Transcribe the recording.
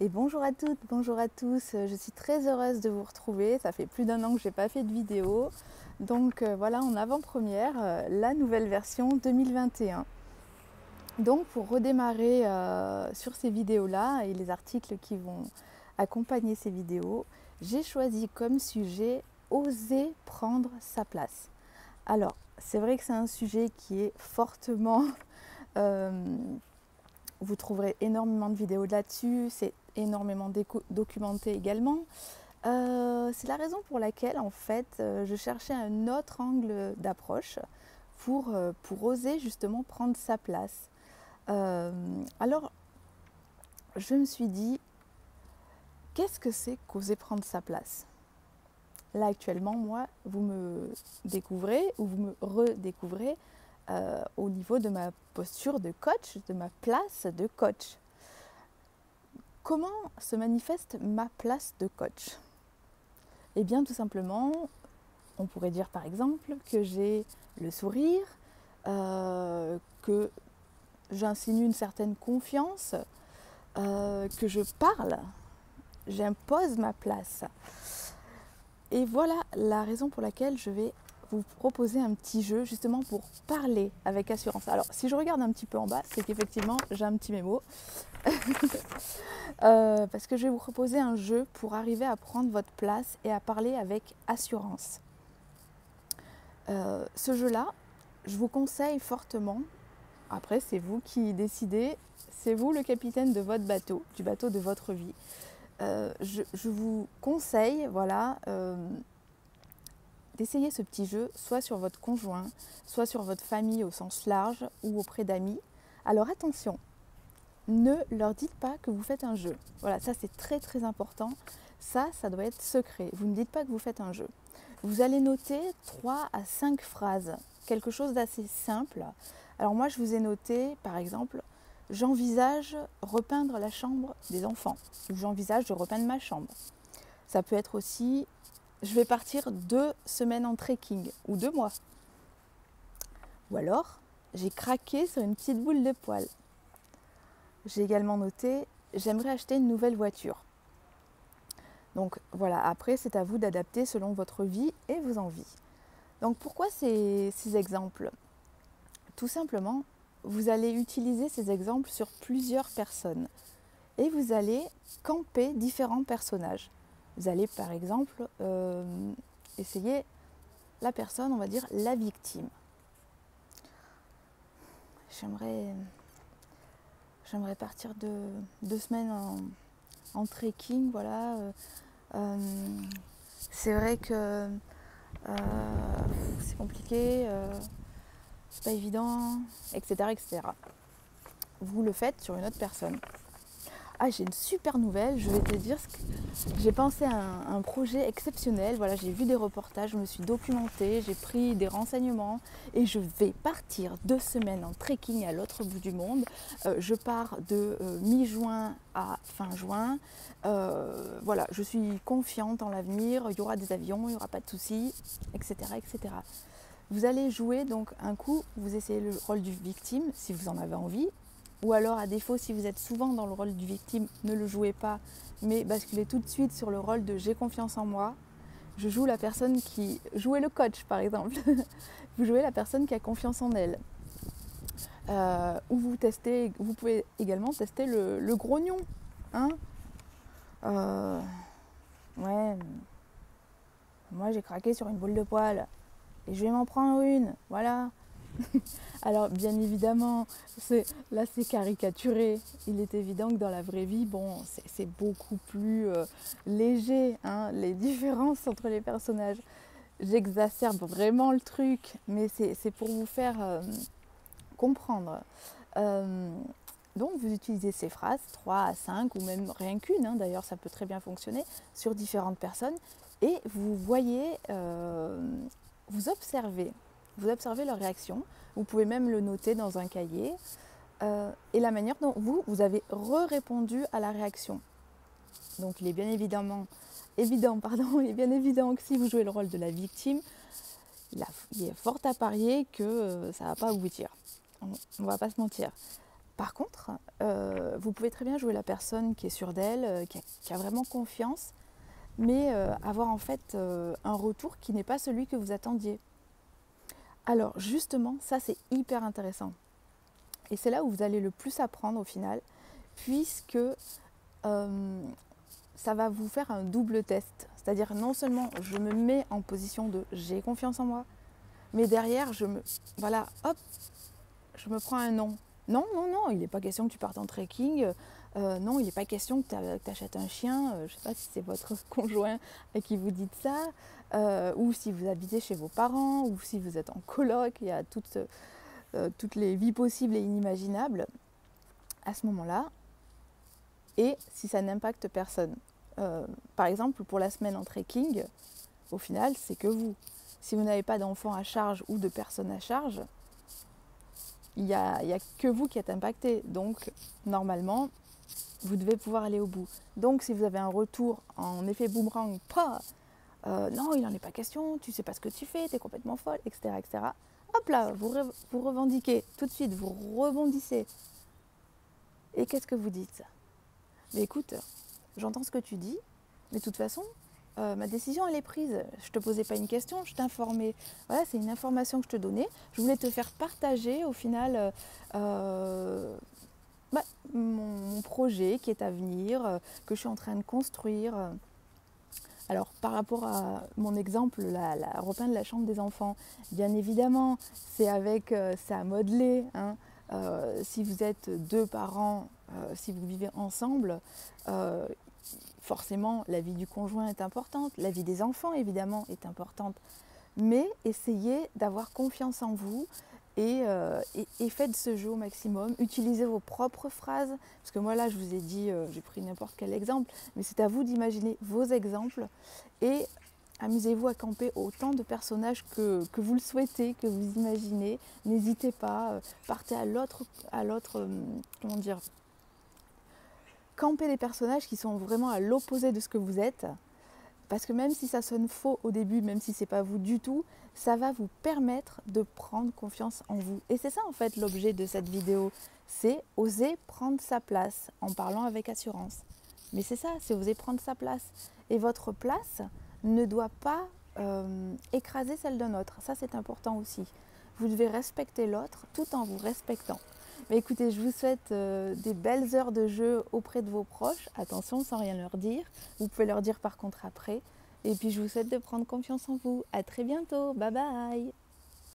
Et bonjour à toutes, bonjour à tous. Je suis très heureuse de vous retrouver. Ça fait plus d'1 an que je n'ai pas fait de vidéo. Donc voilà, en avant-première, la nouvelle version 2021. Donc pour redémarrer sur ces vidéos-là et les articles qui vont accompagner ces vidéos, j'ai choisi comme sujet oser prendre sa place. Alors, c'est vrai que c'est un sujet qui est fortement... vous trouverez énormément de vidéos là-dessus, c'est énormément documenté également. C'est la raison pour laquelle en fait je cherchais un autre angle d'approche pour oser justement prendre sa place. Alors je me suis dit, qu'est-ce que c'est qu'oser prendre sa place? Là actuellement, moi, vous me découvrez ou vous me redécouvrez au niveau de ma posture de coach, de ma place de coach. Comment se manifeste ma place de coach? Eh bien, tout simplement, on pourrait dire par exemple que j'ai le sourire, que j'insinue une certaine confiance, que je parle, j'impose ma place. Et voilà la raison pour laquelle je vais vous proposer un petit jeu justement pour parler avec assurance. Alors, si je regarde un petit peu en bas, c'est qu'effectivement, j'ai un petit mémo. Parce que je vais vous proposer un jeu pour arriver à prendre votre place et à parler avec assurance. Ce jeu-là, je vous conseille fortement. Après, c'est vous qui décidez, c'est vous le capitaine de votre bateau, du bateau de votre vie. Je vous conseille, voilà, d'essayer ce petit jeu, soit sur votre conjoint, soit sur votre famille au sens large ou auprès d'amis. Alors attention, ne leur dites pas que vous faites un jeu. Voilà, ça c'est très très important. Ça doit être secret. Vous ne dites pas que vous faites un jeu. Vous allez noter 3 à 5 phrases, quelque chose d'assez simple. Alors moi je vous ai noté par exemple, j'envisage repeindre la chambre des enfants, ou j'envisage de repeindre ma chambre. Ça peut être aussi, je vais partir 2 semaines en trekking, ou 2 mois. Ou alors, j'ai craqué sur une petite boule de poil. J'ai également noté, j'aimerais acheter une nouvelle voiture. Donc voilà, après c'est à vous d'adapter selon votre vie et vos envies. Donc pourquoi ces exemples? Tout simplement, vous allez utiliser ces exemples sur plusieurs personnes et vous allez camper différents personnages. Vous allez par exemple essayer la personne, on va dire la victime. J'aimerais partir 2 semaines en trekking, voilà. C'est vrai que c'est compliqué, c'est pas évident, etc., etc. Vous le faites sur une autre personne. Ah, j'ai une super nouvelle, je vais te dire j'ai pensé à un projet exceptionnel. Voilà, j'ai vu des reportages, je me suis documentée, j'ai pris des renseignements et je vais partir 2 semaines en trekking à l'autre bout du monde. Je pars de mi-juin à fin juin. Voilà, je suis confiante en l'avenir, il y aura des avions, il n'y aura pas de soucis, etc., etc. Vous allez jouer donc un coup, vous essayez le rôle du victime si vous en avez envie. Ou alors, à défaut, si vous êtes souvent dans le rôle du victime, ne le jouez pas, mais basculez tout de suite sur le rôle de j'ai confiance en moi. Je joue la personne qui... Jouez le coach, par exemple. Vous jouez la personne qui a confiance en elle. Ou vous pouvez également tester le grognon. Hein, ouais, moi j'ai craqué sur une boule de poil et je vais m'en prendre une, voilà. Alors bien évidemment, là c'est caricaturé. Il est évident que dans la vraie vie, bon, c'est beaucoup plus léger, hein, les différences entre les personnages. J'exacerbe vraiment le truc, mais c'est pour vous faire comprendre. Donc vous utilisez ces phrases, 3 à 5 ou même rien qu'une, hein, d'ailleurs ça peut très bien fonctionner, sur différentes personnes. Et vous voyez, vous observez leur réaction. Vous pouvez même le noter dans un cahier. Et la manière dont vous avez répondu à la réaction. Donc il est bien évident que si vous jouez le rôle de la victime, il est fort à parier que ça ne va pas aboutir. On ne va pas se mentir. Par contre, vous pouvez très bien jouer la personne qui est sûre d'elle, qui a vraiment confiance, mais avoir en fait un retour qui n'est pas celui que vous attendiez. Alors justement, ça c'est hyper intéressant. Et c'est là où vous allez le plus apprendre au final, puisque ça va vous faire un double test. C'est-à-dire non seulement je me mets en position de j'ai confiance en moi, mais derrière voilà, hop, je me prends un non. Non, non, non, il n'est pas question que tu partes en trekking. Non, il n'est pas question que tu achètes un chien. Je ne sais pas si c'est votre conjoint à qui vous dites ça, ou si vous habitez chez vos parents, ou si vous êtes en coloc. Il y a toutes les vies possibles et inimaginables à ce moment-là. Et si ça n'impacte personne. Par exemple, pour la semaine en trekking, au final, c'est que vous. Si vous n'avez pas d'enfants à charge ou de personnes à charge, il n'y a que vous qui êtes impacté. Donc, normalement, vous devez pouvoir aller au bout. Donc, si vous avez un retour en effet boomerang, non, il n'en est pas question, tu ne sais pas ce que tu fais, tu es complètement folle, etc., etc. Hop là, vous revendiquez tout de suite, vous rebondissez. Et qu'est-ce que vous dites? Mais écoute, j'entends ce que tu dis, mais de toute façon, ma décision elle est prise. Je ne te posais pas une question, je t'informais. Voilà, c'est une information que je te donnais. Je voulais te faire partager au final mon projet qui est à venir, que je suis en train de construire. Alors par rapport à mon exemple, la repeindre la chambre des enfants, bien évidemment, c'est à modeler. Hein. Si vous êtes deux parents, si vous vivez ensemble, forcément la vie du conjoint est importante, la vie des enfants évidemment est importante, mais essayez d'avoir confiance en vous et faites ce jeu au maximum, utilisez vos propres phrases, parce que moi là je vous ai dit, j'ai pris n'importe quel exemple, mais c'est à vous d'imaginer vos exemples et amusez-vous à camper autant de personnages que vous le souhaitez, que vous imaginez, n'hésitez pas, partez à l'autre, comment dire, camper des personnages qui sont vraiment à l'opposé de ce que vous êtes, parce que même si ça sonne faux au début, même si c'est pas vous du tout, ça va vous permettre de prendre confiance en vous. Et c'est ça en fait l'objet de cette vidéo, c'est oser prendre sa place en parlant avec assurance. Mais c'est ça, c'est oser prendre sa place. Et votre place ne doit pas écraser celle d'un autre. Ça c'est important aussi. Vous devez respecter l'autre tout en vous respectant. Mais écoutez, je vous souhaite des belles heures de jeu auprès de vos proches. Attention, sans rien leur dire. Vous pouvez leur dire par contre après. Et puis je vous souhaite de prendre confiance en vous. À très bientôt. Bye bye.